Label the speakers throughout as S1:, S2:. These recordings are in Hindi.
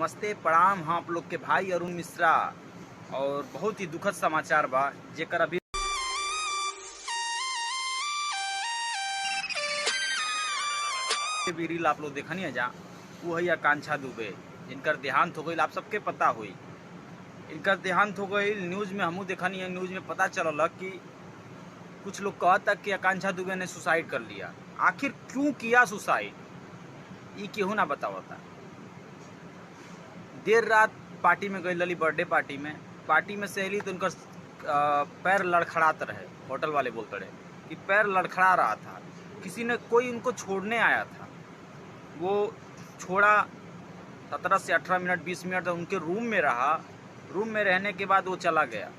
S1: नमस्ते प्रणाम। हाँ, आप लोग के भाई अरुण मिश्रा। और बहुत ही दुखद समाचार बा जेकर अभी भी रील आप लोग देखनी है जा, वो है आकांक्षा दुबे, जिनकर देहांत हो गई। आप सबके पता हुई इनकर देहांत हो गई। न्यूज़ में हमू देखनी है, न्यूज़ में पता चलल कि कुछ लोग कहता कि आकांक्षा दुबे ने सुसाइड कर लिया। आखिर क्यों किया सुसाइड, ये केहू ना बतावता। देर रात पार्टी में गई लली, बर्थडे पार्टी में से अली तो उनका पैर लड़खड़ात रहे। होटल वाले बोलते रहे कि पैर लड़खड़ा रहा था, किसी ने कोई उनको छोड़ने आया था। वो छोड़ा, 17 से 18 मिनट 20 मिनट उनके रूम में रहा। रूम में रहने के बाद वो चला गया,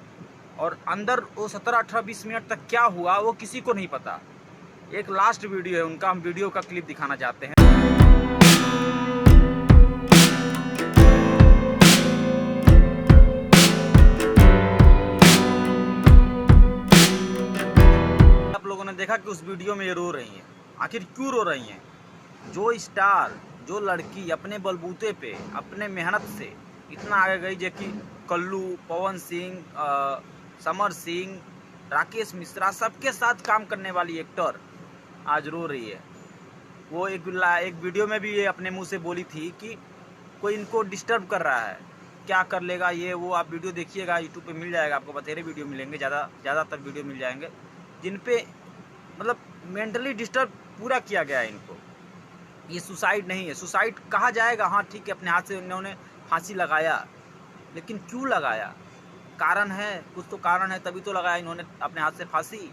S1: और अंदर वो 17 18 20 मिनट तक क्या हुआ वो किसी को नहीं पता। एक लास्ट वीडियो है उनका, हम वीडियो का क्लिप दिखाना चाहते हैं। आप लोगों ने देखा कि उस वीडियो में ये रो रही हैं। आखिर क्यों रो रही हैं? जो स्टार, जो लड़की अपने बलबूते पे, अपने मेहनत से इतना आगे गई, जो कि कल्लू, पवन सिंह, समर सिंह, राकेश मिश्रा, सबके साथ काम करने वाली एक्टर आज रो रही है। वो एक वीडियो में भी ये अपने मुंह से बोली थी कि कोई इनको डिस्टर्ब कर रहा है, क्या कर लेगा ये वो। आप वीडियो देखिएगा, यूट्यूब पे मिल जाएगा आपको, बथेरे वीडियो मिलेंगे, ज़्यादातर वीडियो मिल जाएंगे जिन पे मतलब मेंटली डिस्टर्ब पूरा किया गया है इनको। ये सुसाइड नहीं है। सुसाइड कहा जाएगा, हाँ ठीक है, अपने हाथ से उन्होंने फांसी लगाया, लेकिन क्यों लगाया? कारण है, कुछ तो कारण है, तभी तो लगाया इन्होंने अपने हाथ से फांसी।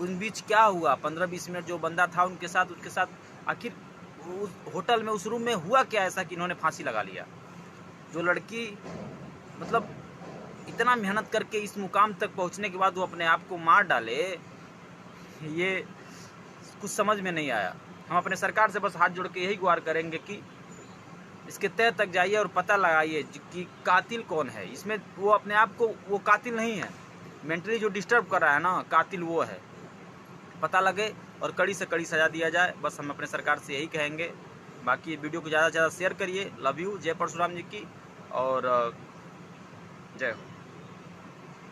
S1: उन बीच क्या हुआ? 15-20 मिनट जो बंदा था उसके साथ आखिर उस होटल में, उस रूम में हुआ क्या ऐसा कि इन्होंने फांसी लगा लिया? जो लड़की मतलब इतना मेहनत करके इस मुकाम तक पहुंचने के बाद वो अपने आप को मार डाले, ये कुछ समझ में नहीं आया। हम अपने सरकार से बस हाथ जोड़ के यही गुहार करेंगे कि इसके तह तक जाइए और पता लगाइए कि कातिल कौन है इसमें। वो अपने आप को, वो कातिल नहीं है, मेंटली जो डिस्टर्ब कर रहा है ना, कातिल वो है। पता लगे और कड़ी से कड़ी सजा दिया जाए, बस हम अपने सरकार से यही कहेंगे। बाकी वीडियो को ज़्यादा से ज़्यादा शेयर करिए। Love you. जय परशुराम जी की, और जय हो।